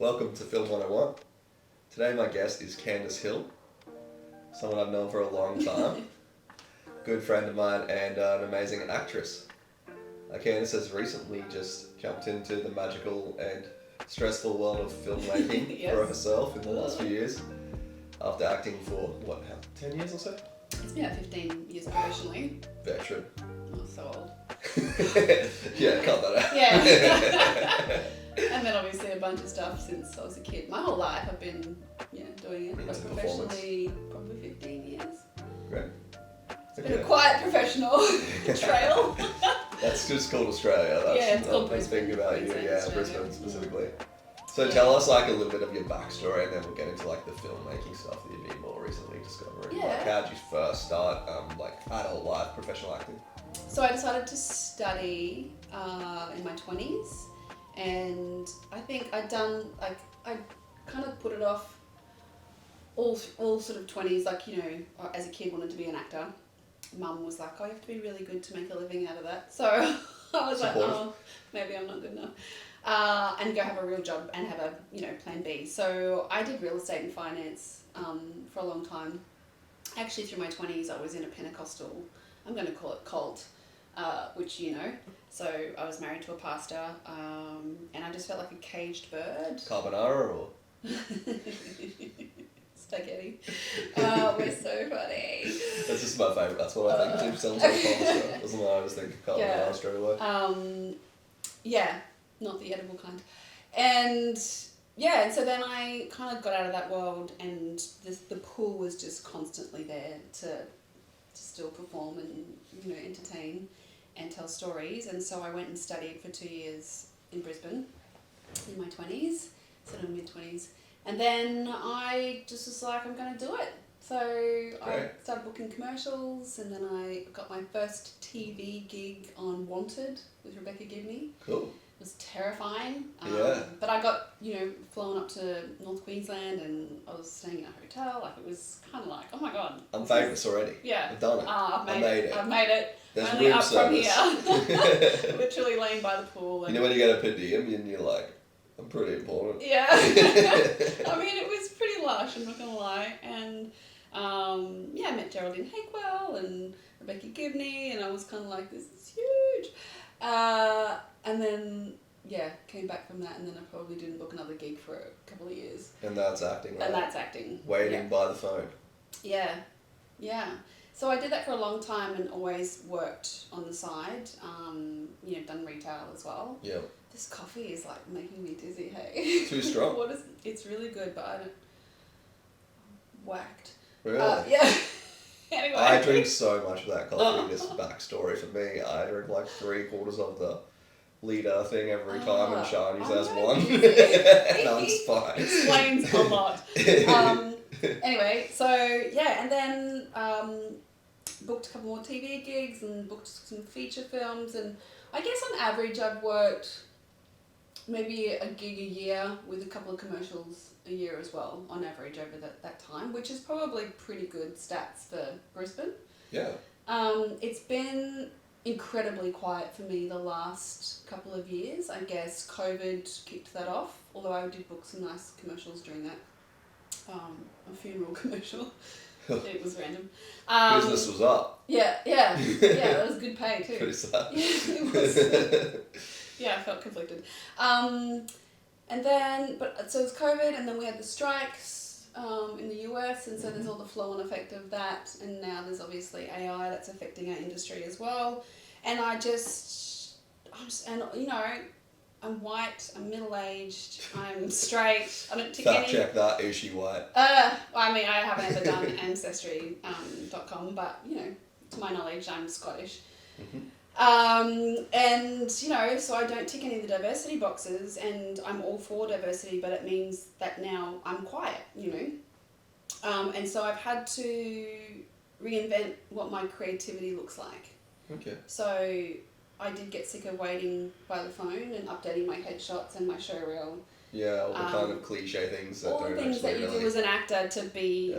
Welcome to Film101. Today my guest is Candice Hill, someone I've known for a long time, good friend of mine and an amazing actress. Candice has recently just jumped into the magical and stressful world of filmmaking Yes. for herself in the last few years, after acting for, 10 years or so? It's been about 15 years professionally. Veteran. Oh, so old. Yeah, cut that out. Yeah. And then obviously a bunch of stuff since I was a kid. My whole life I've been doing it, but Into professionally probably 15 years. Great. It's been a quiet professional trail. That's just called Australia. That's, Yeah, it's called that's big Brisbane. about you. Queensland, Yeah, Australia. Brisbane specifically. So Yeah. tell us like a little bit of your backstory, and then we'll get into like the filmmaking stuff that you've been more recently discovering. Yeah. Like, how did you first start like adult life, professional acting? So I decided to study in my 20s, and I think I kind of put it off all sort of 20s, as a kid wanted to be an actor. Mum was like, oh, you have to be really good to make a living out of that. So I was like, oh, maybe I'm not good enough. And go have a real job and have a, plan B. So I did real estate and finance for a long time. Actually, through my 20s, I was in a Pentecostal, I'm going to call it cult, which you know. So I was married to a pastor, and I just felt like a caged bird. Carbonara or? Spaghetti. Oh, we're so funny. That's just my favourite. That's what I think. Sounds like pasta. Doesn't I always think carbonara Yeah. straight away. Yeah, not the edible kind. And yeah, and so then I kind of got out of that world, and the pull was just constantly there to still perform and entertain and tell stories. And so I went and studied for 2 years in Brisbane in my 20s, sort of mid-20s. And then I just was like, I'm going to do it. So I started booking commercials, and then I got my first TV gig on Wanted with Rebecca Gibney. Cool. It was terrifying. Yeah. But I got, flown up to North Queensland, and I was staying in a hotel. Like, it was kind of like, oh my God. I'm famous already. Yeah. I've done it. I've made it. I've made it. There's Only room up service. from here. Literally laying by the pool. And You know when you get a per diem and you're like, I'm pretty important. yeah. I mean, it was pretty lush, I'm not going to lie. And I met Geraldine Hakewell and Rebecca Gibney, and I was kind of like, this is huge. And then, came back from that, and then I probably didn't book another gig for a couple of years. And that's acting, right? And that's acting. Waiting by the phone. Yeah. So I did that for a long time and always worked on the side, done retail as well. Yeah. This coffee is like making me dizzy, hey? Too strong? It's really good, but I don't... Whacked. Really? Yeah. Anyway. I drink so much of that coffee. This backstory for me, I drink like 3/4 of the litre thing every time, and Shani's has one. And I'm fine. Explains a lot. Anyway, so and then booked a couple more TV gigs and booked some feature films, and I guess on average I've worked maybe a gig a year with a couple of commercials a year as well, on average over that time, which is probably pretty good stats for Brisbane. Yeah. It's been incredibly quiet for me the last couple of years. I guess COVID kicked that off, although I did book some nice commercials during that. A funeral commercial. It was random. Business was up. Yeah, that was good pay too. Pretty sad. Yeah, it was. Yeah, I felt conflicted. And then, so it was COVID, and then we had the strikes in the US, and so there's all the flow-on effect of that, and now there's obviously AI that's affecting our industry as well. And I'm white, I'm middle-aged, I'm straight, I don't tick Fact check that, is she white? I mean, I haven't ever done ancestry.com, but, to my knowledge, I'm Scottish. Mm-hmm. So I don't tick any of the diversity boxes, and I'm all for diversity, but it means that now I'm quiet, and so I've had to reinvent what my creativity looks like. Okay. So I did get sick of waiting by the phone and updating my headshots and my showreel. Yeah, all the kind of cliche things that all don't the things actually that you really... do as an actor to be,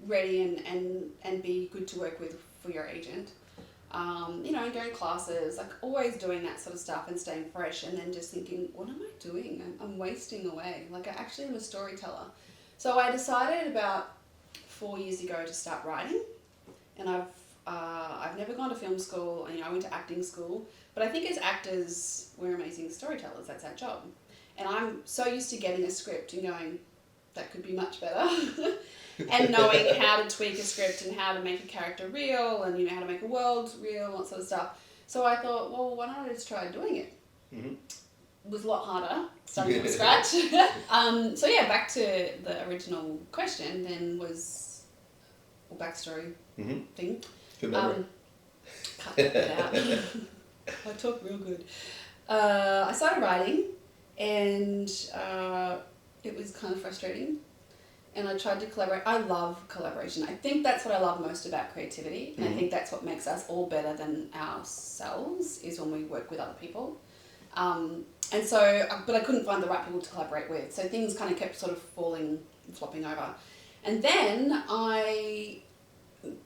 ready and be good to work with for your agent. Going to classes, like always doing that sort of stuff and staying fresh, and then just thinking, what am I doing? I'm wasting away. Like, I actually am a storyteller. So I decided about 4 years ago to start writing, and I've never gone to film school. I went to acting school, but I think as actors, we're amazing storytellers. That's our job. And I'm so used to getting a script and going, that could be much better. And knowing how to tweak a script and how to make a character real and how to make a world real and that sort of stuff. So I thought, well, why don't I just try doing it? Mm-hmm. It was a lot harder, starting from scratch. So yeah, back to the original question then was, or backstory thing. Good memory. Cut that out. I talk real good. I started writing, and it was kind of frustrating. And I tried to collaborate. I love collaboration. I think that's what I love most about creativity. And I think that's what makes us all better than ourselves, is when we work with other people. But I couldn't find the right people to collaborate with. So things kind of kept sort of flopping over. And then I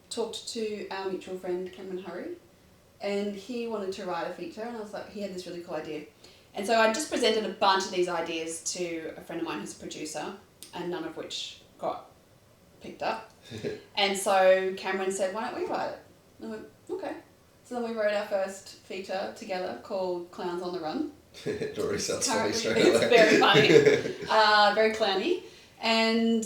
talked to our mutual friend, Cameron Hurry, and he wanted to write a feature. And I was like, he had this really cool idea. And so I just presented a bunch of these ideas to a friend of mine who's a producer, and none of which got picked up. And so Cameron said, why don't we write it? And I went, okay. So then we wrote our first feature together called Clowns on the Run. It already sounds funny straight away. It's very funny, very clowny. And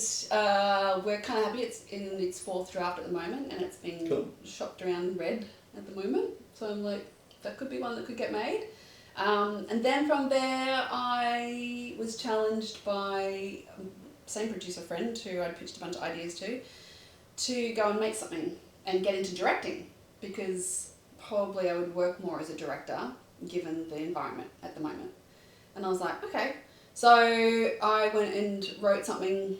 we're kind of happy. It's in its fourth draft at the moment, and it's been shopped around red at the moment. So I'm like, that could be one that could get made. And then from there, I was challenged by same producer friend who I'd pitched a bunch of ideas to go and make something and get into directing, because probably I would work more as a director given the environment at the moment. And I was like, okay. So I went and wrote something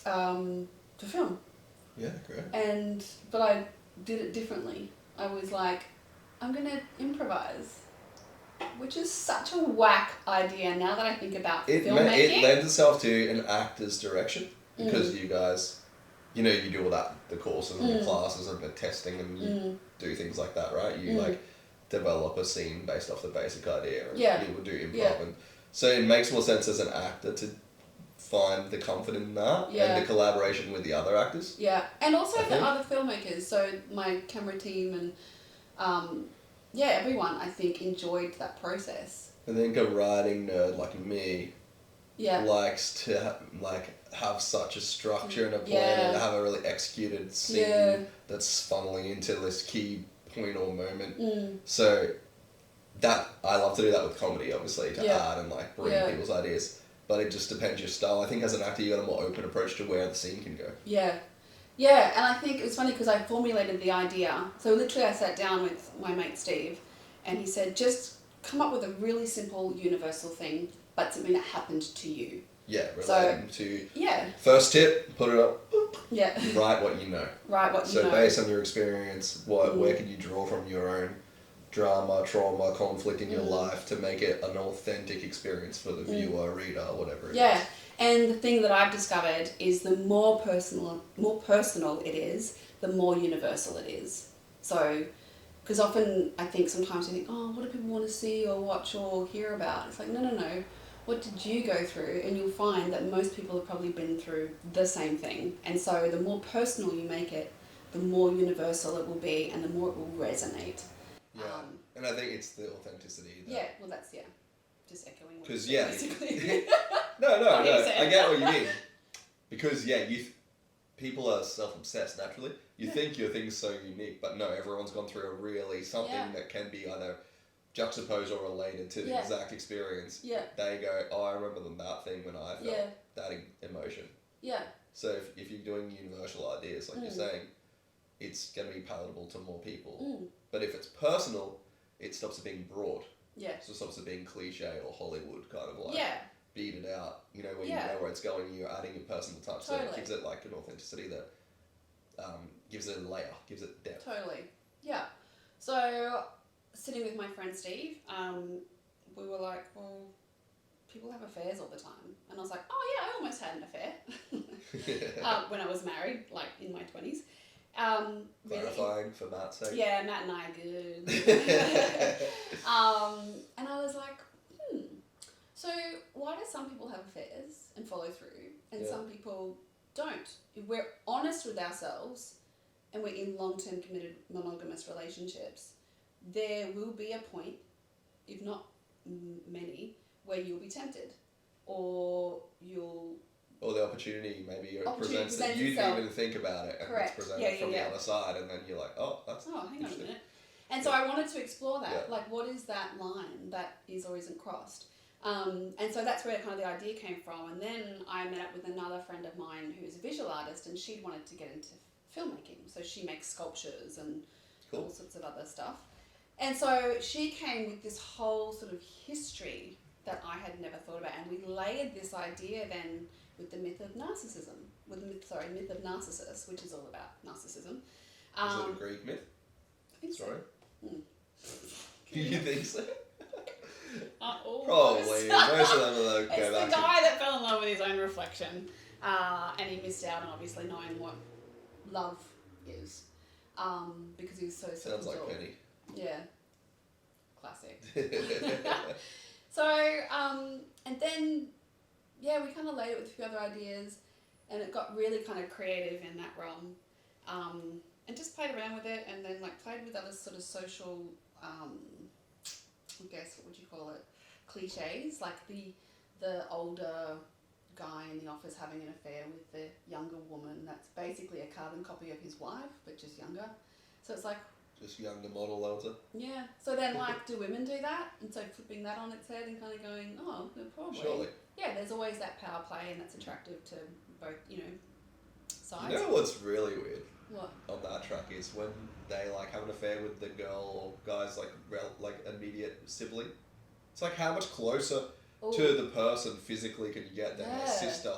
for film. Yeah, great. But I did it differently. I was like, I'm going to improvise. Which is such a whack idea now that I think about filmmaking. It lends itself to an actor's direction, because you guys, you do all that, the courses and the classes and the testing, and you do things like that, right? You develop a scene based off the basic idea, and you will do improv. And so it makes more sense as an actor to find the comfort in that and the collaboration with the other actors. Yeah, and also the other filmmakers. So my camera team and everyone, I think, enjoyed that process. I think a writing nerd like me likes to have such a structure and a plan and have a really executed scene that's funneling into this key point or moment. So that I love to do that with comedy, obviously, to add and bring people's ideas. But it just depends your style. I think as an actor, you got a more open approach to where the scene can go. Yeah, and I think it was funny because I formulated the idea. So literally I sat down with my mate Steve, and he said, just come up with a really simple universal thing, but something that happened to you. Yeah, relating to... Yeah. First tip, put it up. Yeah. Write what you know. Write what you know. So based on your experience, where can you draw from your own drama, trauma, conflict in your life to make it an authentic experience for the viewer, reader, whatever it is. Yeah. And the thing that I've discovered is the more personal it is, the more universal it is. So, because often I think sometimes you think, oh, what do people want to see or watch or hear about? It's like, no. What did you go through? And you'll find that most people have probably been through the same thing. And so the more personal you make it, the more universal it will be and the more it will resonate. Yeah, and I think it's the authenticity. That's just echoing what because basically. No, I get what you mean. Because people are self-obsessed naturally. You think your thing's so unique, but no, everyone's gone through something that can be either juxtaposed or related to the exact experience. Yeah. They go, oh, I remember that thing when I felt that emotion. Yeah. So if you're doing universal ideas, like you're saying, it's going to be palatable to more people. But if it's personal, it stops it being broad. Yeah. So it stops it being cliche or Hollywood kind of beat it out. You know, when you know where it's going, you're adding your personal touch. Totally. So it gives it an authenticity that gives it a layer, gives it depth. Totally. Yeah. So sitting with my friend Steve, we were like, well, people have affairs all the time. And I was like, oh yeah, I almost had an affair when I was married, in my 20s. Really, Clarifying for Matt's sake. yeah, Matt and I are good. And I was like, so why do some people have affairs and follow through, and some people don't? If we're honest with ourselves and we're in long-term committed monogamous relationships, there will be a point, if not many, where you'll be tempted, or the opportunity maybe presents that you didn't even think about it, and it's presented from the other side, and then you're like, hang on a minute. And so I wanted to explore that, like, what is that line that is or isn't crossed? And so that's where kind of the idea came from. And then I met up with another friend of mine who's a visual artist, and she'd wanted to get into filmmaking. So she makes sculptures and all sorts of other stuff. And so she came with this whole sort of history that I had never thought about. And we layered this idea then with the myth of narcissism, myth of Narcissus, which is all about narcissism. Is it a Greek myth? I think so. You think so? Probably. Most of them are It's the guy that fell in love with his own reflection, and he missed out on obviously knowing what love is, because he was so Sounds like Penny. Yeah. Classic. So, and then, we kind of laid it with a few other ideas, and it got really kind of creative in that realm, and just played around with it, and then like played with other sort of social, I guess, what would you call it, cliches, like the older guy in the office having an affair with the younger woman that's basically a carbon copy of his wife, but just younger. So it's like... Just younger model elder. Yeah. So then, like, do women do that? And so flipping that on its head and kind of going, oh, probably. Surely. Yeah, there's always that power play, and that's attractive to both, sides. You know what's really weird? What? On that track is when they like have an affair with the girl or guy's like immediate sibling. It's like how much closer to the person physically can you get than their sister?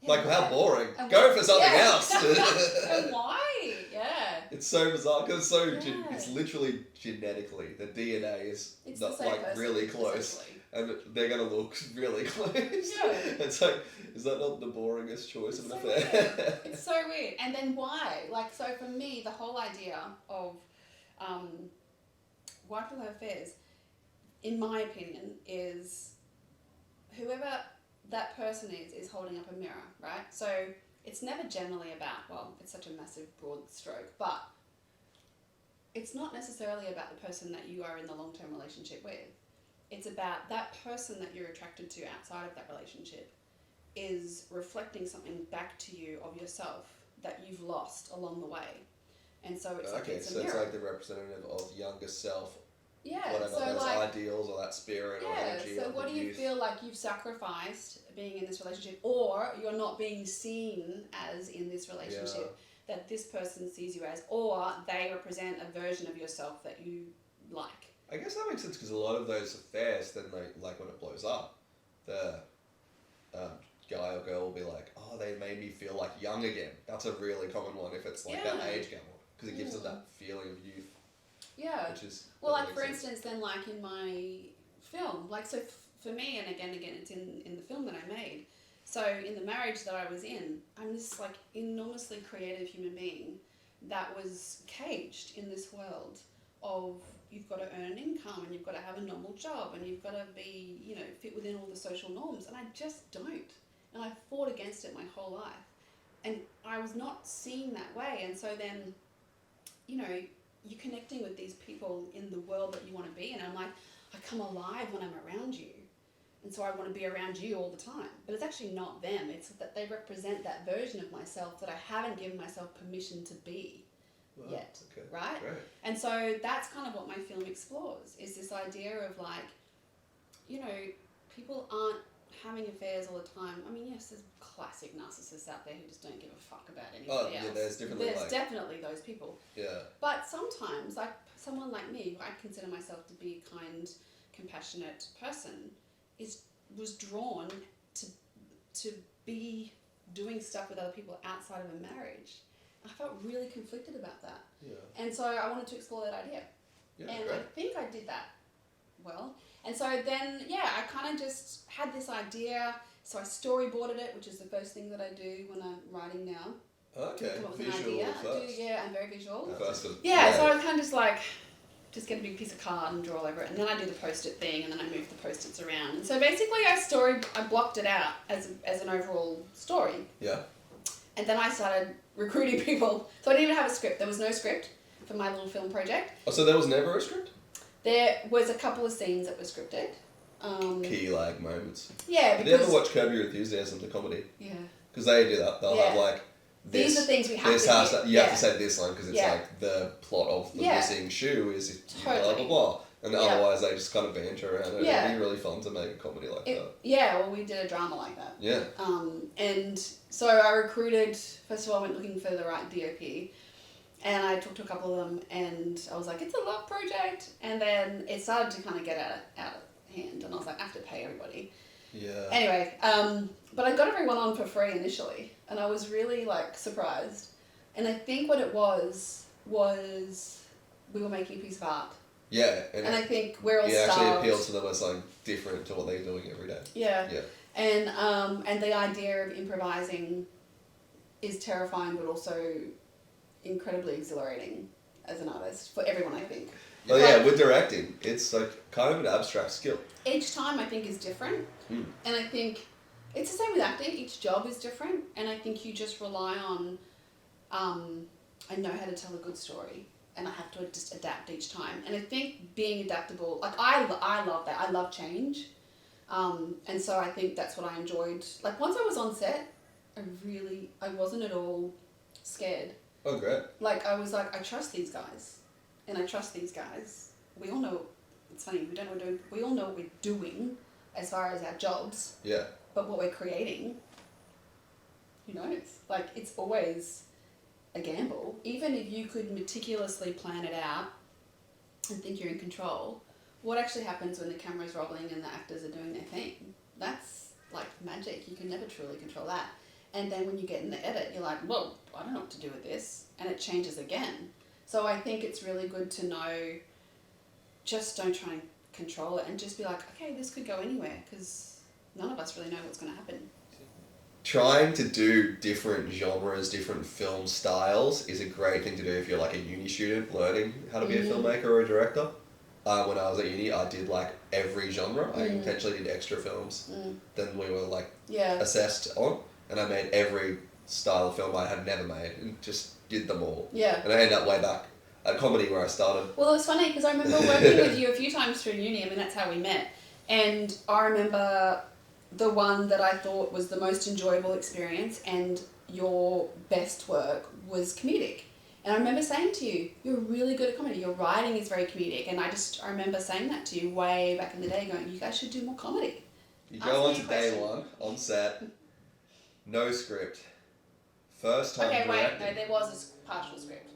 Yeah, like how boring. Go for something else. And why? Yeah. It's so bizarre because it's literally genetically the DNA is not like person, really close, and they're gonna look really close. Yeah. It's like, is that not the boringest choice of an affair? It's so weird. And then why? Like, so for me, the whole idea of why people have affairs, in my opinion, is whoever that person is holding up a mirror, right? So it's never generally about, well, it's such a massive broad stroke, but it's not necessarily about the person that you are in the long-term relationship with. It's about that person that you're attracted to outside of that relationship is reflecting something back to you of yourself that you've lost along the way. And so it's like it's a mirror. It's like the representative of younger self. Yeah, whatever, so those like ideals or that spirit or energy. So what do you feel like you've sacrificed being in this relationship, or you're not being seen as in this relationship that this person sees you as, or they represent a version of yourself that you like? I guess that makes sense because a lot of those affairs, then they, like when it blows up, the guy or girl will be like, oh, they made me feel like young again. That's a really common one if it's like that age gap, because it gives them that feeling of youth. Yeah. Which is like for instance, then like in my film, like so for me, and again, it's in the film that I made. So in the marriage that I was in, I'm this like enormously creative human being that was caged in this world of you've got to earn an income and you've got to have a normal job and you've got to be, fit within all the social norms, and I just don't. And I fought against it my whole life. And I was not seen that way. And so then, you're connecting with these people in the world that you want to be in. And I'm like, I come alive when I'm around you. And so I want to be around you all the time. But it's actually not them. It's that they represent that version of myself that I haven't given myself permission to be yet. Okay. Right? Great. And so that's kind of what my film explores, is this idea of like, people aren't having affairs all the time. I mean, yes, there's classic narcissists out there who just don't give a fuck about anybody else. There's definitely those people. Yeah. But sometimes, like someone like me, who I consider myself to be a kind, compassionate person, was drawn to be doing stuff with other people outside of a marriage. I felt really conflicted about that. Yeah. And so I wanted to explore that idea. Yeah, and great. I think I did that well. And so then, I kind of just had this idea. So I storyboarded it, which is the first thing that I do when I'm writing now. Okay, come up with visual an idea. first. I'm very visual. First of, Yeah, so I was kind of just like, just get a big piece of card and draw all over it, and then I do the post-it thing, and then I move the post-its around. And so basically I blocked it out as an overall story. Yeah. And then I started recruiting people. So I didn't even have a script. There was no script for my little film project. Oh, so there was never a script? There was a couple of scenes that were scripted. Key, like, moments. Yeah, Did you ever watch Curb Your Enthusiasm, the comedy? Yeah. Because they do that. They'll have, like, this. These are things we have this to has hit. to, you have to say this line because it's Yeah. like the plot of the missing shoe is blah, Totally. blah, blah. And otherwise they just kind of banter around it. Yeah. It'd be really fun to make a comedy like that. Yeah, well, we did a drama like that. Yeah. And so I recruited, first of all, I went looking for the right DOP. And I talked to a couple of them, and I was like, it's a love project. And then it started to kind of get out of hand, and I was like, I have to pay everybody. Yeah. Anyway, but I got everyone on for free initially, and I was really, like, surprised. And I think what it was we were making a piece of art. Yeah. And I think we're all actually starved. appeals to them as something different to what they're doing every day. Yeah. Yeah. And the idea of improvising is terrifying, but also incredibly exhilarating as an artist for everyone, I think. Oh yeah, with directing, it's like kind of an abstract skill. Each time I think is different, and I think it's the same with acting. Each job is different, and I think you just rely on, I know how to tell a good story, and I have to just adapt each time. And I think being adaptable, like I love that. I love change, and so I think that's what I enjoyed. Like once I was on set, I wasn't at all scared. Oh great. Like I was like, I trust these guys, and I trust these guys. We all know. It's funny. We don't know what we're doing. We all know what we're doing, as far as our jobs. Yeah. But what we're creating, who knows? Like it's always a gamble. Even if you could meticulously plan it out and think you're in control, what actually happens when the camera's rolling and the actors are doing their thing? That's like magic. You can never truly control that. And then when you get in the edit, you're like, whoa, I don't know what to do with this. And it changes again. So I think it's really good to know, just don't try and control it and just be like, okay, this could go anywhere because none of us really know what's going to happen. Trying to do different genres, different film styles is a great thing to do if you're like a uni student learning how to be a filmmaker or a director. When I was at uni, I did like every genre. I intentionally did extra films than we were like assessed on. And I made every style of film I had never made and just did them all. Yeah. And I ended up way back at comedy where I started. Well, it was funny because I remember working with you a few times through uni. I mean, that's how we met. And I remember the one that I thought was the most enjoyable experience and your best work was comedic. And I remember saying to you, you're really good at comedy. Your writing is very comedic. And I remember saying that to you way back in the day, going, you guys should do more comedy. You go on to day one, on set, no script. First time Okay, wait, directing. no, there was a partial script.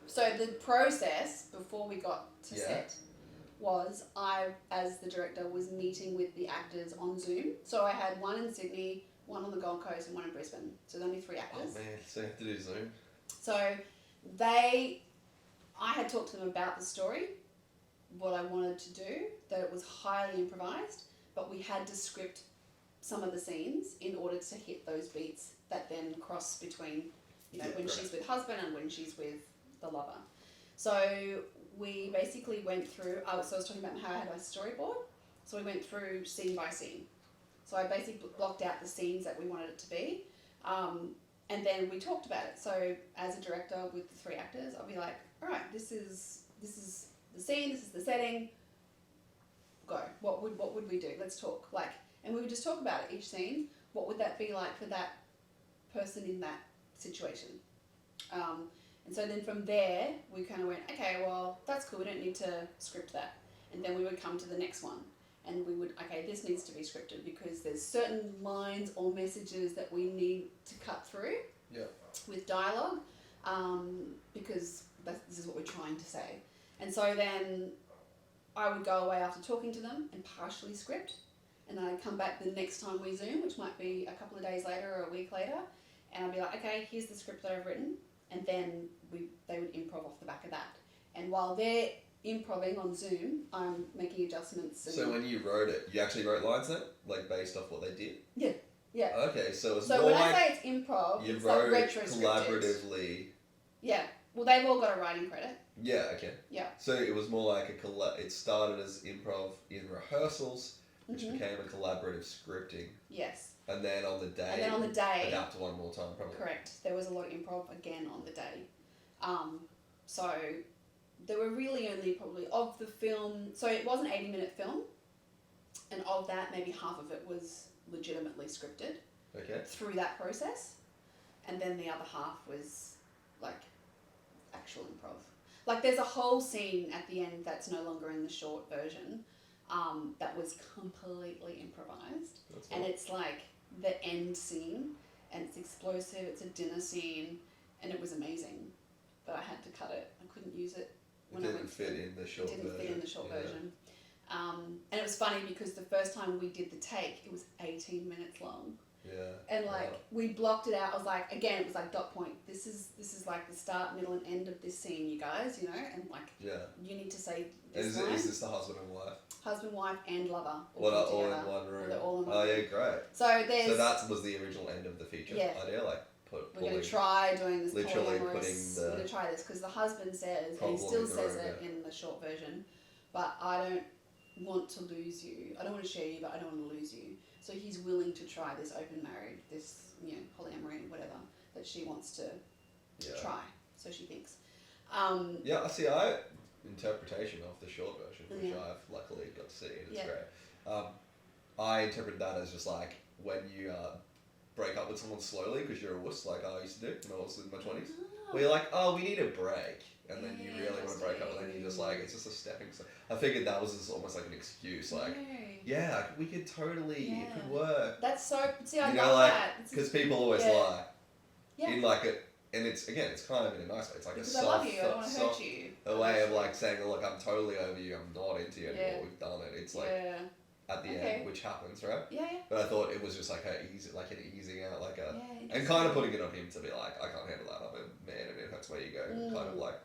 So the process before we got to set was I, as the director, was meeting with the actors on Zoom. So I had one in Sydney, one on the Gold Coast, and one in Brisbane. So there's only 3 actors. Oh man, so you have to do Zoom. So I had talked to them about the story, what I wanted to do, that it was highly improvised, but we had to script some of the scenes in order to hit those beats that then cross between, when she's with husband and when she's with the lover. So we basically went through, so I was talking about how I had my storyboard. So we went through scene by scene. So I basically blocked out the scenes that we wanted it to be. And then we talked about it. So as a director with the 3 actors, I'll be like, all right, this is the scene, this is the setting. Go. What would we do? Let's talk. And we would just talk about it, each scene. What would that be like for that person in that situation? And so then from there, we kind of went, okay, well, that's cool. We don't need to script that. And then we would come to the next one. And we would, okay, this needs to be scripted because there's certain lines or messages that we need to cut through with dialogue because this is what we're trying to say. And so then I would go away after talking to them and partially script. And then I'd come back the next time we Zoom, which might be a couple of days later or a week later. And I'd be like, okay, here's the script that I've written. And then they would improv off the back of that. And while they're improving on Zoom, I'm making adjustments. So when you wrote it, you actually wrote lines then? Like based off what they did? Yeah. Yeah. Okay, so it's So more when I like say it's improv, you it's like wrote retro-scripted. collaboratively. Yeah. Well, they've all got a writing credit. Yeah, okay. Yeah. So it was more like it started as improv in rehearsals, which Mm-hmm. became a collaborative scripting. Yes. And then on the day, adapt one more time, probably. Correct. There was a lot of improv again on the day. So there were really only probably of the film. So it was an 80-minute film, and of that, maybe half of it was legitimately scripted. Okay. Through that process, and then the other half was like actual improv. Like there's a whole scene at the end that's no longer in the short version. That was completely improvised, and it's like the end scene, and it's explosive. It's a dinner scene, and it was amazing, but I had to cut it. I couldn't use it. It didn't fit in the short version. It didn't fit in the short version. And it was funny because the first time we did the take, it was 18 minutes long. Yeah. And like we blocked it out. I was like, again, it was like dot point. This is like the start, middle, and end of this scene, you guys. You know, and like you need to say this line. Is this the husband and wife? Husband, wife, and lover. All in one room. They're all in one room. room. Yeah, great. So that was the original end of the feature idea. Like we're going to try doing this. Literally we're going to try this because the husband says, and he still says it in the short version, but I don't want to lose you. I don't want to share you, but I don't want to lose you. So he's willing to try this open married, this polyamory, whatever that she wants to try. So she thinks. Interpretation of the short version, which I've luckily got to see, and it's great. I interpret that as just like when you break up with someone slowly because you're a wuss, like I used to do when I was in my 20s. Where you're like, oh, we need a break, and then you really want to break up, and then you just like, it's just a stepping stone. I figured that was just almost like an excuse, like, we could totally, it could work. That's so, see, I love that. Because people always lie. In like it, and it's kind of in a nice way. It's like because a soft, I love you, I don't want to hurt you. A way of like saying, look, I'm totally over you, I'm not into you anymore, we've done it. It's like at the end, which happens, right? Yeah. But I thought it was just like an easing out, like and kind of putting it on him to be like, I can't handle that, I'm a man and it hurts my ego, and kind of like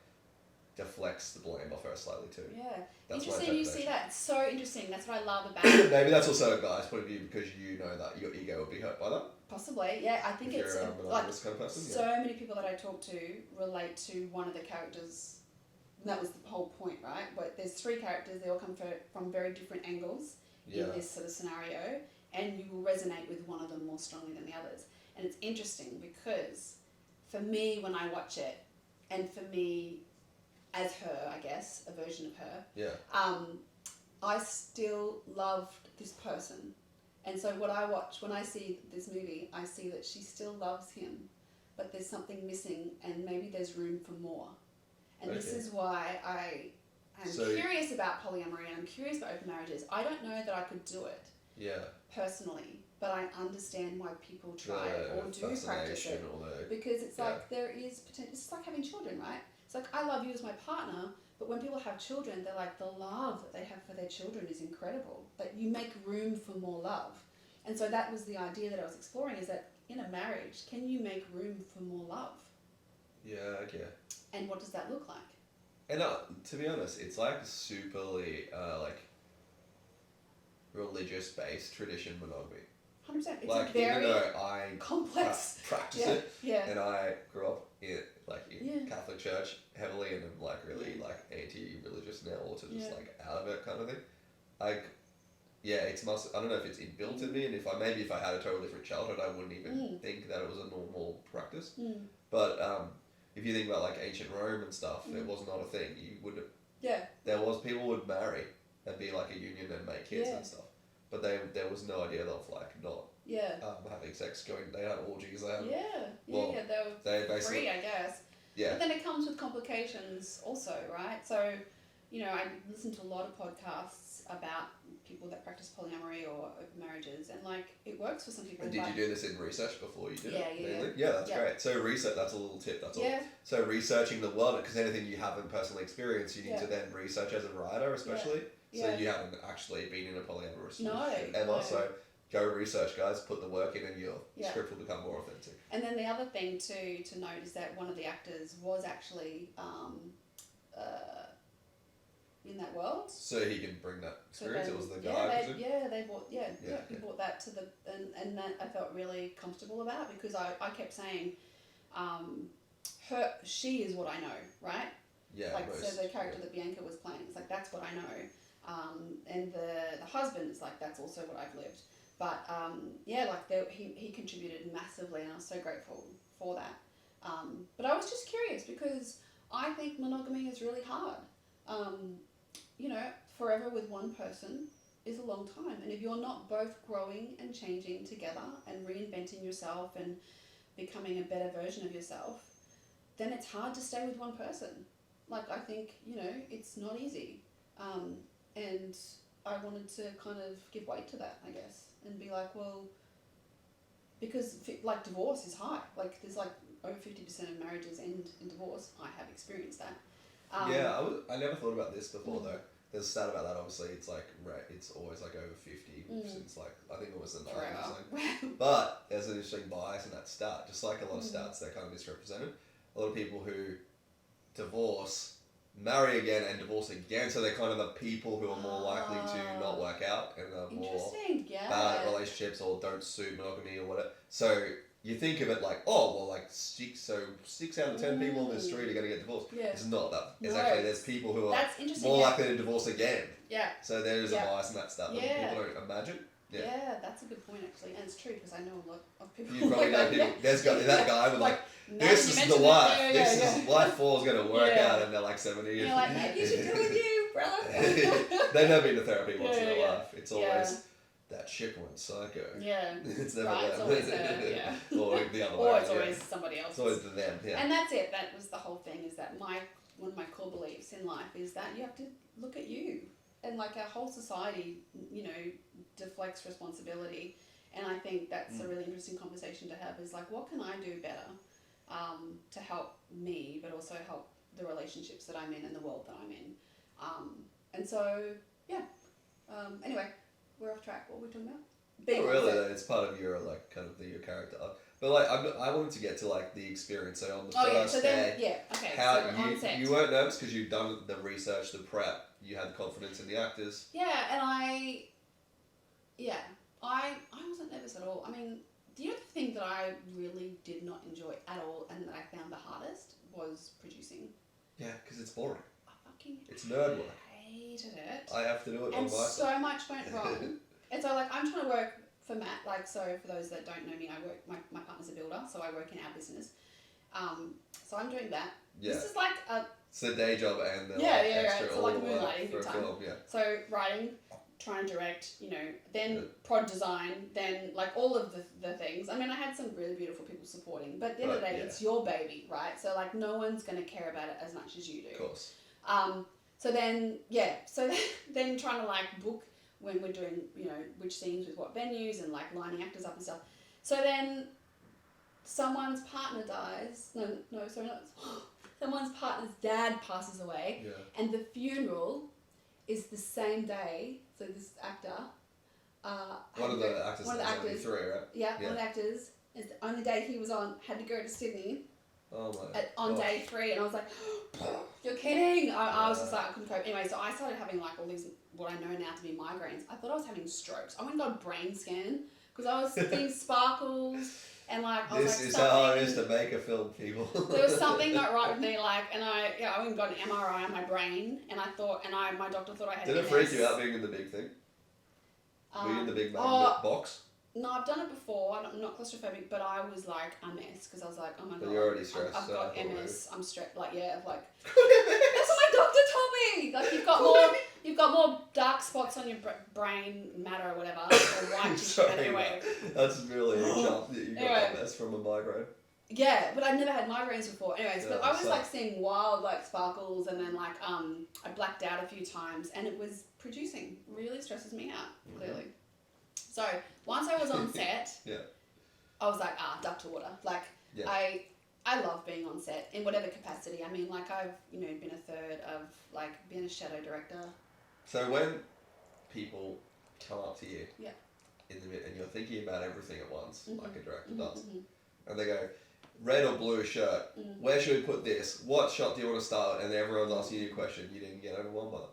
deflects the blame off her slightly too. Yeah. That's interesting you see that. It's so interesting. That's what I love about it. Maybe that's also a guy's point of view because you know that your ego will be hurt by that. Possibly, yeah. I think it's like kind of person, so many people that I talk to relate to one of the characters. And that was the whole point, right? But there's 3 characters. They all come from very different angles in this sort of scenario, and you will resonate with one of them more strongly than the others. And it's interesting because for me, when I watch it, and for me as her, I guess, a version of her, I still loved this person. And so what I watch, when I see this movie, I see that she still loves him, but there's something missing, and maybe there's room for more. And this is why I'm curious about polyamory, and I'm curious about open marriages. I don't know that I could do it personally, but I understand why people try it or do practice it. Because it's like there is potential. It's like having children, right? It's like, I love you as my partner, but when people have children, they're like, the love that they have for their children is incredible. But you make room for more love. And so that was the idea that I was exploring, is that in a marriage, can you make room for more love? Yeah, okay. And what does that look like? And to be honest, it's like superly religious-based tradition monogamy. 100%. It's like, very even though I complex practice it, and I grew up in Catholic Church heavily, and I'm like really like anti-religious now, or to just like out of it kind of thing. Like, it's I don't know if it's inbuilt in me, and if I had a totally different childhood, I wouldn't even think that it was a normal practice. But if you think about like ancient Rome and stuff, it was not a thing. You would people would marry and be like a union and make kids and stuff. But there was no idea of like not having sex, they had orgies, they were free, I guess. But then it comes with complications also, right? So, I listen to a lot of podcasts about people that practice polyamory or open marriages, and like it works for some people. And did you do this in research before you did it? Yeah, that's great. So research, that's a little tip, that's all. So researching the world, because anything you haven't personally experienced, you need to then research as a writer, especially. So you haven't actually been in a polyamorous relationship ever, so go research, guys, put the work in, and your script will become more authentic. And then the other thing to note is that one of the actors was actually in that world. So he can bring that experience. So it was the guy. they brought he brought that to the and that I felt really comfortable about because I kept saying, she is what I know, right? Yeah. Like so the character that Bianca was playing, it's like that's what I know, and the husband is like that's also what I've lived. But he contributed massively, and I was so grateful for that. But I was just curious because I think monogamy is really hard. Forever with one person is a long time. And if you're not both growing and changing together and reinventing yourself and becoming a better version of yourself, then it's hard to stay with one person. Like, I think, it's not easy. And I wanted to kind of give weight to that, I guess, and be like, well, because, like, divorce is high. Like, there's, like, over 50% of marriages end in divorce. I have experienced that. I never thought about this before though. There's a stat about that. Obviously, it's like it's always like over 50 since like I think it was the 90s. But there's an interesting bias in that stat. Just like a lot of stats, they're kind of misrepresented. A lot of people who divorce marry again and divorce again, so they're kind of the people who are more likely to not work out and are more bad at relationships or don't suit monogamy or whatever. So you think of it like, oh, well, like 6 out of 10 people in the street are going to get divorced. Yeah. It's not that. It's actually, there's people who are more likely to divorce again. Yeah. So there is a bias in that stuff that people don't imagine. Yeah, that's a good point actually, and it's true because I know a lot of people. You probably know people. There's that guy with like this is the wife. This is wife 4 is going to work out, and they're like 70. You're like, maybe you should do it with you, brother. They've never been to therapy once in their life. It's always that chick went psycho. Yeah. It's never them. It's always her, or the other way. Or it's always somebody else. It's always them. Yeah. And that's it. That was the whole thing. Is that one of my core beliefs in life is that you have to look at you. And like our whole society, deflects responsibility, and I think that's a really interesting conversation to have. Is like, what can I do better to help me, but also help the relationships that I'm in and the world that I'm in. And so, anyway, we're off track. What were we talking about? Not really. It's part of your like kind of your character. But like I wanted to get to like the experience. So on the first day, how you weren't nervous because you'd done the research, the prep. You had confidence in the actors. Yeah, and I wasn't nervous at all. I mean, the other thing that I really did not enjoy at all and that I found the hardest was producing. Yeah, because it's boring. It's nerd work. Hated it. I have to do it and so much went wrong. And so like I'm trying to work for Matt, like so for those that don't know me, I work my partner's a builder, so I work in our business. So I'm doing that. Yeah. This is like it's a day job and extra so like moonlighting for a time. film, yeah. So writing, trying to direct, then prod design, then like all of the things. I mean, I had some really beautiful people supporting, but at the end of the day, it's your baby, right? So like no one's going to care about it as much as you do. Of course. So then trying to like book when we're doing, which scenes with what venues and like lining actors up and stuff. So then someone's partner dies. No, sorry, not. Someone's partner's dad passes away, and the funeral is the same day. So this actor, one of the actors, right? Yeah, one of the actors. It's the only day he was on. Had to go to Sydney. Oh my! On day 3, and I was like, "You're kidding!" I was just like, I couldn't cope. Anyway, so I started having like all these what I know now to be migraines. I thought I was having strokes. I went and got a brain scan because I was seeing sparkles. And like, I was this is how it is to make a film, people. There was something not right with me, like, and I went and got an MRI on my brain, and my doctor thought I had. Did it freak you out being in the big thing? Were you in the big box? No, I've done it before. I'm not claustrophobic, but I was like a mess because I was like, oh my god. But you're already stressed. I've got MS. I'm stressed. Like that's what my doctor told me. Like you've got more dark spots on your brain matter or whatever, or white tissue. Anyway, that's really a jump that you got MS from a migraine. Yeah, but I'd never had migraines before. Anyways, but I was like seeing wild like sparkles, and then like I blacked out a few times, and it was producing. Really stresses me out. Clearly. So once I was on set, I was like, duck to water. Like I love being on set in whatever capacity. I mean, like I've been a third of like being a shadow director. So when people come up to you, and you're thinking about everything at once, like a director does, and they go, red or blue shirt, where should we put this? What shot do you want to start? And everyone's asking you a question. You didn't get overwhelmed by that.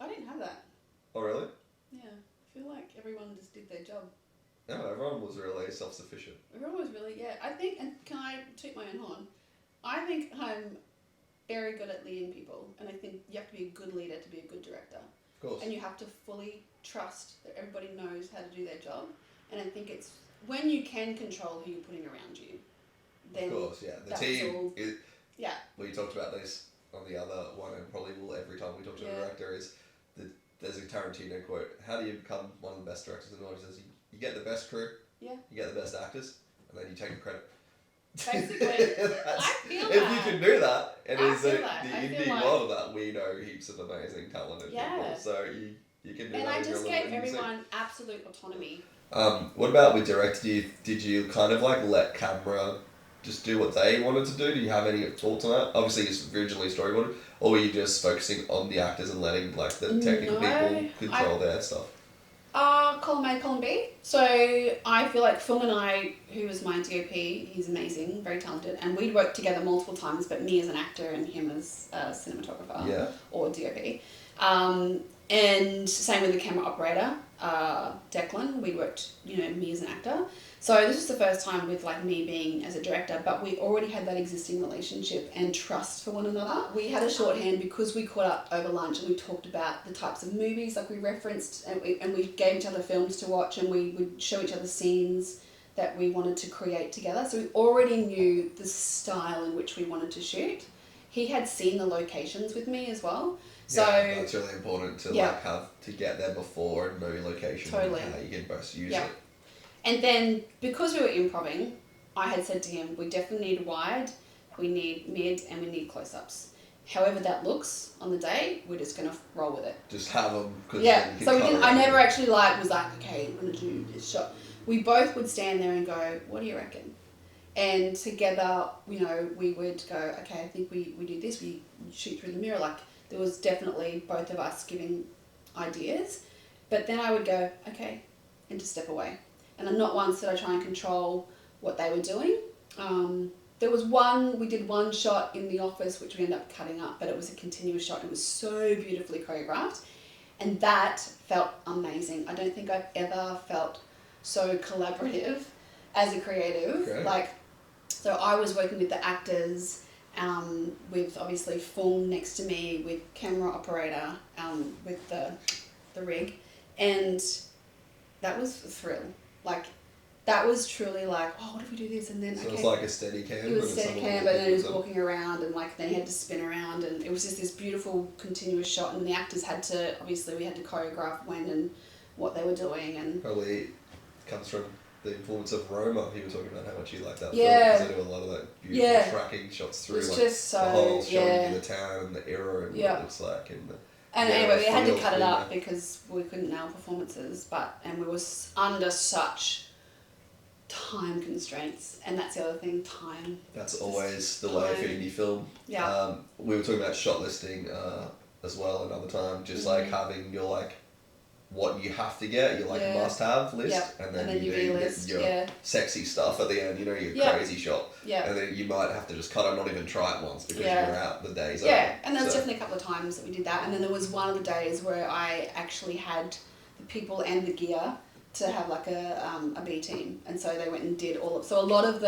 I didn't have that. Oh, really? Yeah. I feel like everyone just did their job. No, everyone was really self-sufficient. Everyone was really, yeah. I think, and can I toot my own horn? I think I'm very good at leading people, and I think you have to be a good leader to be a good director. Of course. And you have to fully trust that everybody knows how to do their job. And I think it's when you can control who you're putting around you, then of course, yeah. The that team, was all- yeah. Well, you talked about this on the other one, and probably will every time we talk to a director, is there's a Tarantino quote, how do you become one of the best directors in the world? He says, you get the best crew, you get the best actors, and then you take the credit. Basically, I feel that. If you can do that, and I is feel the that. I indie feel like- world of that, we know heaps of amazing talented people, so you can do And that. I just in your gave little indie scene. everyone absolute autonomy. What about with director? Did you kind of like let camera just do what they wanted to do? Do you have any thoughts on that? Obviously, it's originally storyboarded, or were you just focusing on the actors and letting like the technical people control their stuff? Column A, column B. So I feel like Phil and I, who was my DOP, he's amazing, very talented, and we'd worked together multiple times, but me as an actor and him as a cinematographer or DOP. And same with the camera operator, Declan. We worked, me as an actor. So this was the first time with like me being as a director, but we already had that existing relationship and trust for one another. We had a shorthand because we caught up over lunch and we talked about the types of movies like we referenced, and we gave each other films to watch, and we would show each other scenes that we wanted to create together. So we already knew the style in which we wanted to shoot. He had seen the locations with me as well. So that's really important to like have to get there before and know your location and how you can best use it. And then because we were improvising, I had said to him, we definitely need wide, we need mid, and we need close-ups. However that looks on the day, we're just gonna roll with it. Just have them. So I never actually was like, okay, I'm gonna do this shot. We both would stand there and go, what do you reckon? And together, we would go, okay, I think we do this. We shoot through the mirror. Like there was definitely both of us giving ideas, but then I would go, okay, and just step away. And not once did I try and control what they were doing. There was we did one shot in the office which we ended up cutting up, but it was a continuous shot. It was so beautifully choreographed, and that felt amazing. I don't think I've ever felt so collaborative as a creative. Okay. So I was working with the actors, with obviously film next to me, with camera operator, with the rig, and that was a thrill. That was truly like, oh, what if we do this? And then so it was like a steady cam. It was steady cam, but then he was walking around, and then he had to spin around, and it was just this beautiful continuous shot. And the actors had to, obviously, we had to choreograph when and what they were doing, and probably comes from the influence of Roma. He was talking about how much he liked that film because they do a lot of that beautiful tracking shots through just the whole showing you the town and the era and what it looks like. And anyway, we had to cut it up because we couldn't nail performances, and we were under such time constraints, and that's the other thing, time. That's always the way for indie film. Yeah. We were talking about shot listing as well another time, just like having your what you have to get, your must-have list, and then you get your sexy stuff at the end, your crazy shot. Yeah. And then you might have to just cut it, not even try it once because you're out, the day's over. Yeah, and there was definitely a couple of times that we did that, and then there was one of the days where I actually had the people and the gear to have a B team, and so they went and did so a lot of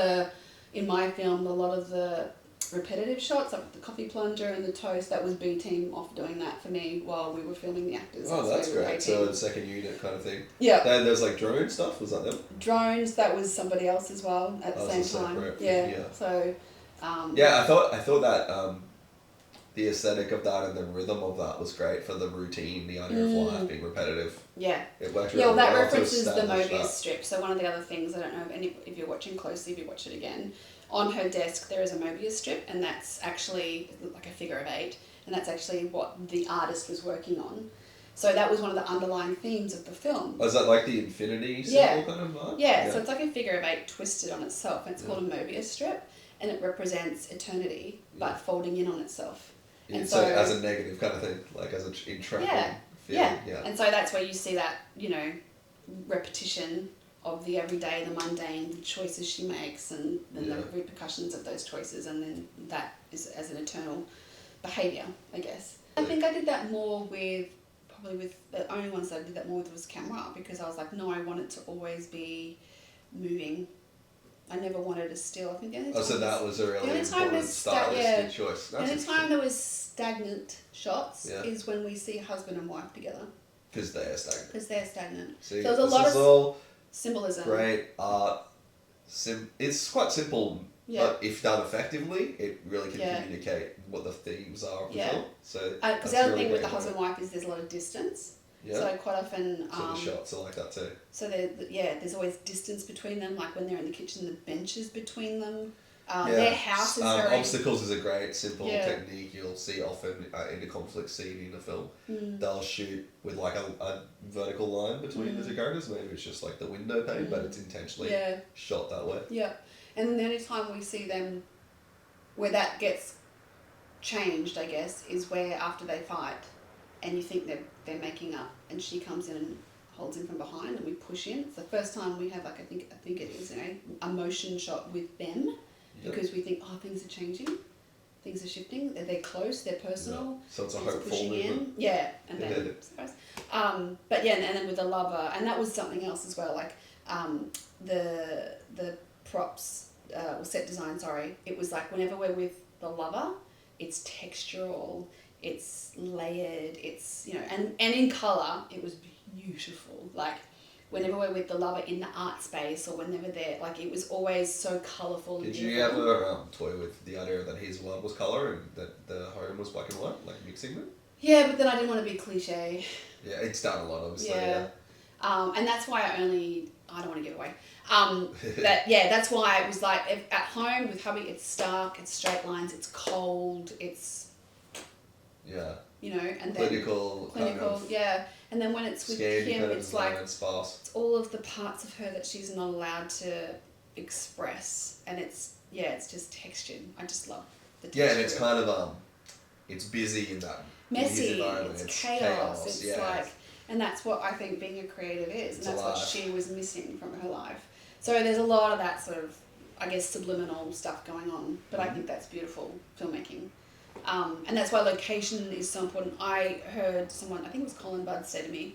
in my film, a lot of the repetitive shots, like the coffee plunger and the toast, that was B team off doing that for me while we were filming the actors. Oh, that's great. So the second unit kind of thing. Yeah. Then there's drone stuff, was that them? Drones, that was somebody else as well at the same time. Separate. Yeah. So I thought that the aesthetic of that and the rhythm of that was great for the routine, the idea of life being repetitive. Yeah. It worked really well references the Mobius strip. So one of the other things, I don't know if you're watching closely, if you watch it again, on her desk there is a Mobius strip, and that's actually like a figure of 8, and that's actually what the artist was working on. So that was one of the underlying themes of the film. Oh, is that like the infinity symbol kind of vibe? Yeah, so it's like a figure of 8 twisted on itself, and it's called a Mobius strip, and it represents eternity, but folding in on itself. Yeah, and so as a negative kind of thing, as an entrapping feeling. Yeah. And so that's where you see that, repetition of the everyday, the mundane, the choices she makes, and then the repercussions of those choices, and then that is as an eternal behaviour, I guess. I think I did that more with probably with the only ones that I did that more with was camera, because I was like, no, I want it to always be moving. I never wanted to still. I think the only time so that was a really the only time important stylistic choice. That's the only time there was stagnant shots is when we see husband and wife together. Because they're stagnant. Because they're stagnant. See, so there's a lot of symbolism. Great art. It's quite simple, but if done effectively, it really can communicate what the themes are of the film. So because the other thing with the husband and wife is there's a lot of distance. Yeah. So quite often... so the shots are like that too. So there's always distance between them, like when they're in the kitchen, the benches between them. Their house is very... Obstacles is a great, simple technique you'll see often in a conflict scene in a film. They'll shoot with like a vertical line between the two characters. Maybe it's just like the window pane, but it's intentionally shot that way. Yeah. And then the only time we see them where that gets changed, I guess, is where after they fight and you think they're making up and she comes in and holds him from behind and we push in. It's the first time we have, like, I think it is, a motion shot with them because we think, things are changing, things are shifting, they're close, they're personal. Yeah. So it's a hopeful movement. And then, but and then with the lover, and that was something else as well, like the props, or set design, it was like whenever we're with the lover, it's textural, it's layered, it's, and in colour, it was beautiful. Like, whenever we're with the lover in the art space or whenever they're, like, it was always so colourful. Did you ever toy with the idea that his world was colour and that the home was black and white, like mixing them? Yeah, but then I didn't want to be cliche. Yeah, it's done a lot, obviously. Yeah. And that's why I don't want to give away. That's why it was like, at home with hubby, it's stark, it's straight lines, it's cold, it's... Yeah. And clinical, kind of and then when it's with him, it's like and sparse. It's all of the parts of her that she's not allowed to express, and it's just textured. I just love the texture. Yeah, and it's kind of it's busy in that messy. It's chaos. It's like, and that's what I think being a creative is, and that's what she was missing from her life. So there's a lot of that sort of, I guess, subliminal stuff going on, but I think that's beautiful filmmaking. And that's why location is so important. I heard someone, I think it was Colin Budd, say to me,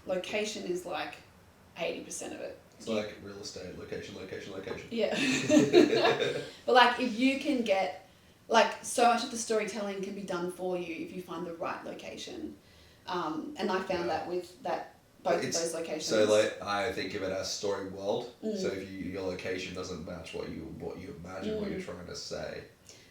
location is like 80% of it. It's like real estate, location. Yeah. But like, if you can get, like, so much of the storytelling can be done for you if you find the right location. And I found that with both of those locations. So like, I think of it as story world. So if your location doesn't match what you imagine, what you're trying to say.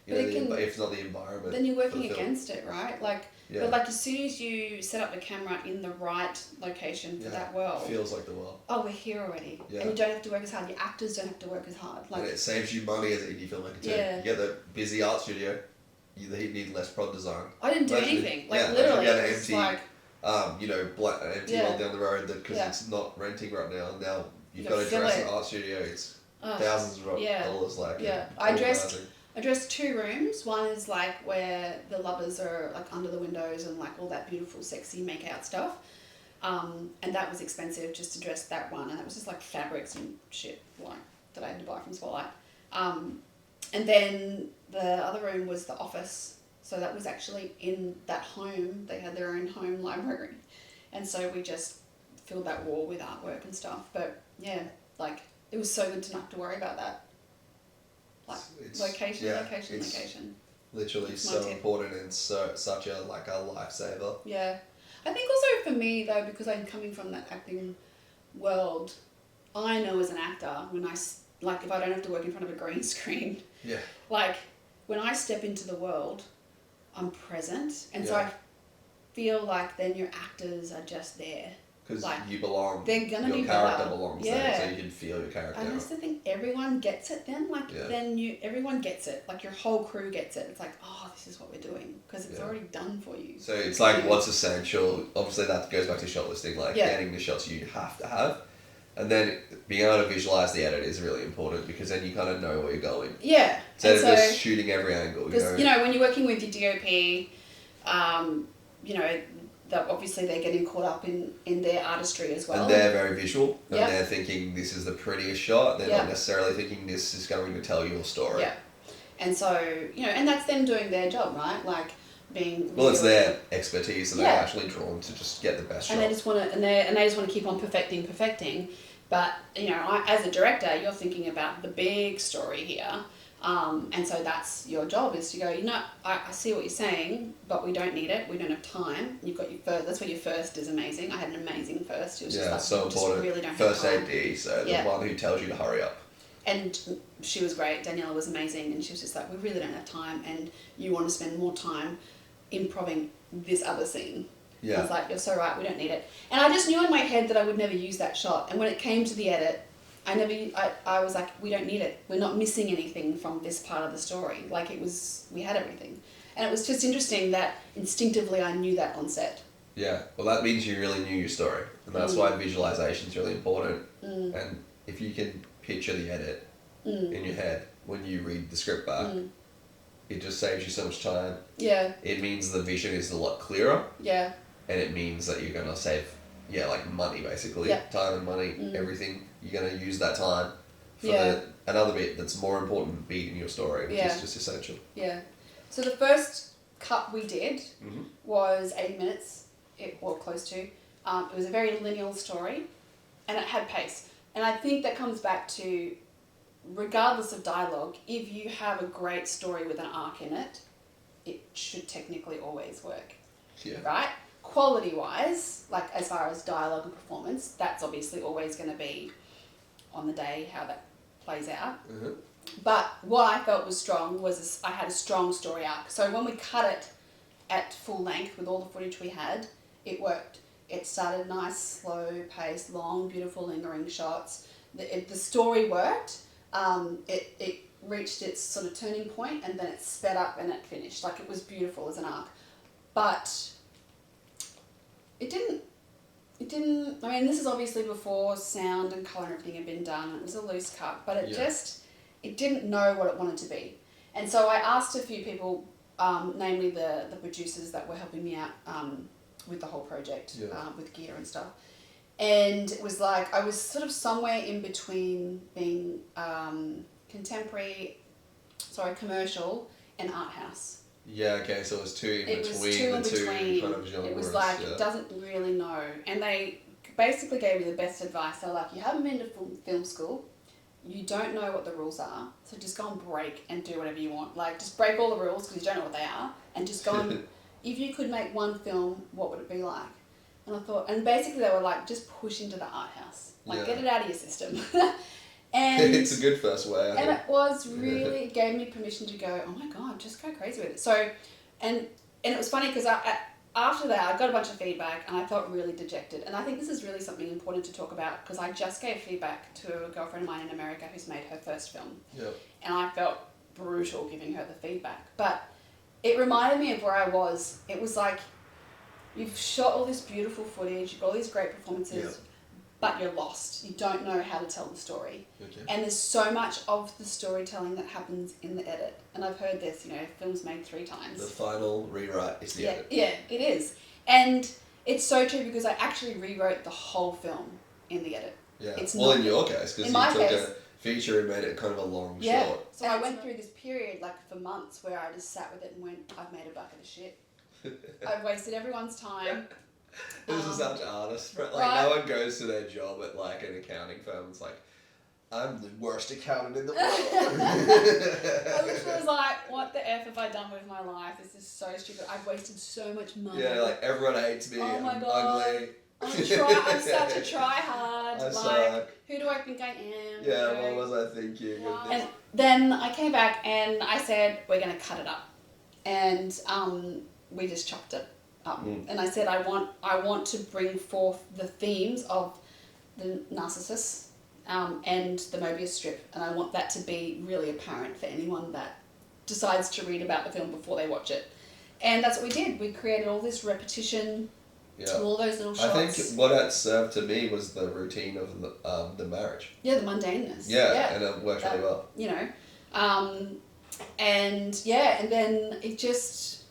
If it's not the environment, then you're working against it, right? Like, but like, as soon as you set up the camera in the right location for that world, feels like the world. Oh, we're here already, and you don't have to work as hard. Your actors don't have to work as hard. Like, and it saves you money as an indie filmmaker too. Yeah. You get the busy art studio. You need less prod design. I didn't do anything. Like, literally, it's like empty one down the road because it's not renting right now. And now you've got to dress an art studio. It's thousands of dollars. I dressed 2 rooms. One is like where the lovers are like under the windows and like all that beautiful, sexy make out stuff. And that was expensive just to dress that one. And that was just like fabrics and shit like that I had to buy from Spotlight. And then the other room was the office. So that was actually in that home. They had their own home library. And so we just filled that wall with artwork and stuff. But yeah, like, it was so good to not have to worry about that. Like, location. Literally it's so important and such a lifesaver. Yeah. I think also for me though, because I'm coming from that acting world, I know as an actor when if I don't have to work in front of a green screen, like, when I step into the world, I'm present, and so I feel like then your actors are just there. Because you belong. They're gonna be your character better. belongs there, so you can feel your character. And that's the thing. Everyone gets it then. Like, everyone gets it. Like, your whole crew gets it. It's like, this is what we're doing because it's already done for you. So it's like what's essential. Obviously, that goes back to shot listing. Like, getting the shots you have to have, and then being able to visualize the edit is really important because then you kind of know where you're going. Yeah. Instead of just shooting every angle. Because when you're working with your DOP, that obviously they're getting caught up in their artistry as well. And they're very visual, and they're thinking this is the prettiest shot. They're not necessarily thinking this is going to tell your story. Yeah. And so, and that's them doing their job, right? Like, being. Well, it's their expertise, and Yeah. they're actually drawn to just get the best shot. And they just want to, and they just want to keep on perfecting. But as a director, you're thinking about the big story here, and so that's your job, is to go. I see what you're saying, but we don't need it. We don't have time. You've got your first. That's why your first is amazing. I had an amazing first. It was just like, so important. Really don't first have time. AD, so the one who tells you to hurry up. And she was great. Daniela was amazing, and she was just like, we really don't have time, and you want to spend more time improving this other scene. Yeah. I was like, you're so right, we don't need it. And I just knew in my head that I would never use that shot. And when it came to the edit, I was like, we don't need it. We're not missing anything from this part of the story. Like we had everything. And it was just interesting that instinctively I knew that on set. Yeah, well that means you really knew your story. And that's why visualization is really important. And if you can picture the edit in your head when you read the script back, it just saves you so much time. Yeah. It means the vision is a lot clearer. Yeah. And it means that you're going to save, like money basically. Yeah. Time and money, everything. You're going to use that time for another bit that's more important beat in your story, which is just essential. Yeah. So the first cut we did was 80 minutes, close to. It was a very linear story, and it had pace. And I think that comes back to, regardless of dialogue, if you have a great story with an arc in it, it should technically always work. Yeah. Right? Quality-wise, like as far as dialogue and performance, that's obviously always going to be on the day how that plays out. But what I felt was strong was I had a strong story arc. So when we cut it at full length with all the footage we had, it worked. It started nice, slow pace, long, beautiful, lingering shots. The story worked. It reached its sort of turning point, and then it sped up and it finished. Like, it was beautiful as an arc. But it didn't, I mean, this is obviously before sound and colour and everything had been done. It was a loose cut, but it didn't know what it wanted to be. And so I asked a few people, namely the producers that were helping me out with the whole project, with gear and stuff. And it was like, I was sort of somewhere in between being commercial and art house. Yeah, okay, so it was two in between the two kind of genres. It was like, it doesn't really know. And they basically gave me the best advice. They were like, you haven't been to film school, you don't know what the rules are, so just go and break and do whatever you want. Like, just break all the rules because you don't know what they are, and just go and, if you could make one film, what would it be like? And I thought, and basically they were like, just push into the art house. Like, get it out of your system. And it's a good first way. And it was really, it gave me permission to go, oh my God, just go crazy with it. So, and it was funny because after that, I got a bunch of feedback and I felt really dejected. And I think this is really something important to talk about, because I just gave feedback to a girlfriend of mine in America who's made her first film. Yep. And I felt brutal giving her the feedback. But it reminded me of where I was. It was like, you've shot all this beautiful footage, you've got all these great performances, but you're lost. You don't know how to tell the story. Okay. And there's so much of the storytelling that happens in the edit. And I've heard this, film's made 3 times. The final rewrite is the edit. Yeah, it is. And it's so true because I actually rewrote the whole film in the edit. Yeah. It's well, not, in your case, because you took a feature and made it kind of a long short. So I went through this period, like for months, where I just sat with it and went, I've made a bucket of shit. I've wasted everyone's time. This is such artists, right? Right. No one goes to their job at like an accounting firm. It's like, I'm the worst accountant in the world. I literally was like, what the F have I done with my life? This is so stupid. I've wasted so much money. Yeah, like everyone hates me. Oh my I'm God. ugly. I'm such a try-hard. I suck. Who do I think I am? Yeah, what was I thinking? And then I came back and I said, we're going to cut it up. And we just chopped it up. And I said, I want to bring forth the themes of the narcissist and the Mobius strip. And I want that to be really apparent for anyone that decides to read about the film before they watch it. And that's what we did. We created all this repetition. Yeah. All those little shots. I think what it served to me was the routine of the marriage. Yeah, the mundaneness. Yeah, and it worked really well. And then it just,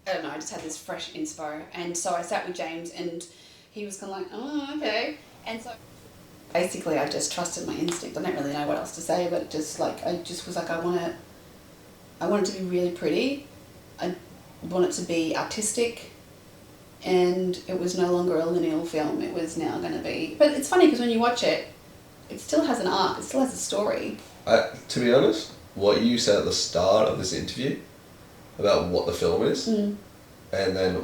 I don't know, I just had this fresh inspo. And so I sat with James and he was kind of like, oh, okay. And so basically I just trusted my instinct. I don't really know what else to say, but just like, I just was like, I want it to be really pretty. I want it to be artistic, and it was no longer a linear film. It was now going to be. But it's funny because when you watch it, it still has an arc. It still has a story. To be honest, what you said at the start of this interview about what the film is, and then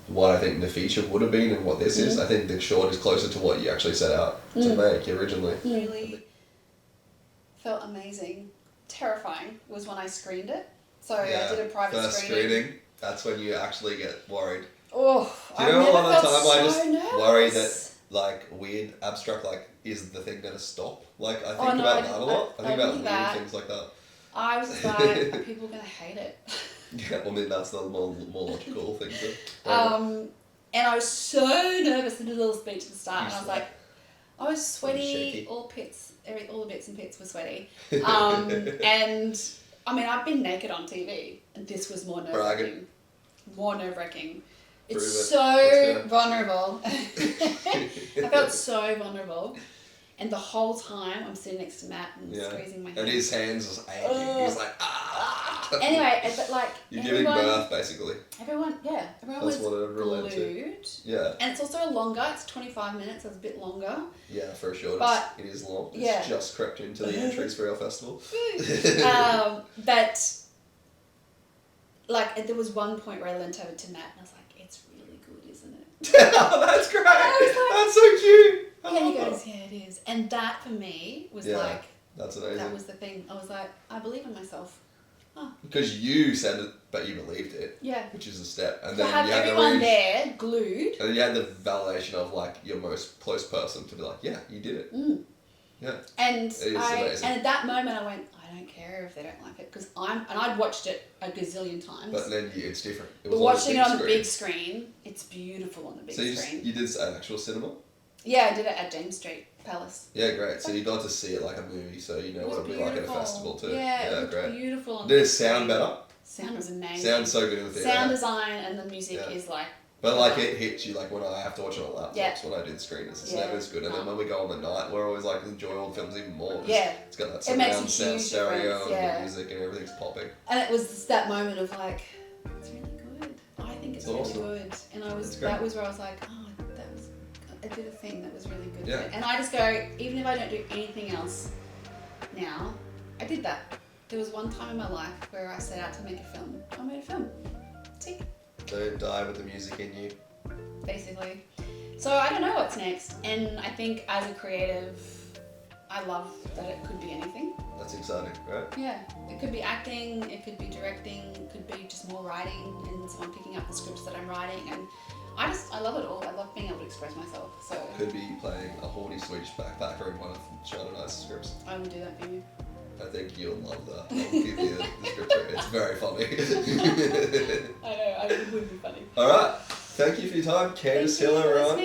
what I think the feature would have been and what this is, I think the short is closer to what you actually set out to make originally. Really felt amazing. Terrifying was when I screened it. So I did a private first screening. That's when you actually get worried. Oh, do you know a lot of the time I just nervous. worry that like weird abstract like is the thing gonna stop? Like I think about that a lot. I think about weird things like that. I was just like, are people gonna hate it? Yeah, well, I mean that's the more logical thing to. And I was so nervous in a little speech at the start, and I was like, I was sweaty. All the bits and pits were sweaty. And I mean, I've been naked on TV, and this was more nerve-wracking. More nerve-wracking. It's so vulnerable. I felt so vulnerable. And the whole time, I'm sitting next to Matt and squeezing my hands. And his hands was aching. He's like, ah! Anyway, but like... You're giving birth, basically. Everyone That's was what it related glued. To. Yeah. And it's also longer. It's 25 minutes. So it's a bit longer. Yeah, for sure. But it is long. It's just crept into the entries for our festival. But... Like, there was one point where I leant over to Matt and I was like, it's really good, isn't it? Oh, that's great. That's so cute. Yeah, he goes, yeah, it is. And that for me was like, that's amazing. That was the thing. I was like, I believe in myself. Oh. Because you said it, but you believed it. Yeah. Which is a step. And then you had everyone there glued. And then you had the validation of like your most close person to be like, yeah, you did it. Mm. Yeah. And at that moment I went, I don't care if they don't like it because I'd watched it a gazillion times. But then it's different. But watching it on the big screen, it's beautiful on the big screen. You did an actual cinema? Yeah, I did it at James Street Palace. Yeah, great. So you got to see it like a movie, so you know what it'd be like at a festival too. Yeah, it was beautiful. On did it sound better? Sound was amazing. Sounds so good in the theatre. Sound design and the music is like... But like it hits you like when I have to watch it on laptops when I did screeners. It's never as good. And then when we go on the night, we're always like enjoy all the films even more. Yeah. It's got that surround sound stereo and the music and everything's popping. And it was just that moment of like, it's really good. I think it's really good. And that was where I was like, oh, I did a thing that was really good. Yeah. And I just go, even if I don't do anything else now, I did that. There was one time in my life where I set out to make a film. I made a film. Tick. Don't die with the music in you. Basically. So I don't know what's next. And I think as a creative, I love that it could be anything. That's exciting, right? Yeah. It could be acting, it could be directing, it could be just more writing and someone picking up the scripts that I'm writing. And I love it all. I love being able to express myself. So could be playing a horny Swedish backpacker in one of Shadow Knight's scripts. I would do that for you. I think you'll love that. I'll give you the script. It's very funny. I know, it would be funny. Alright, thank you for your time. Candice Hill, everyone.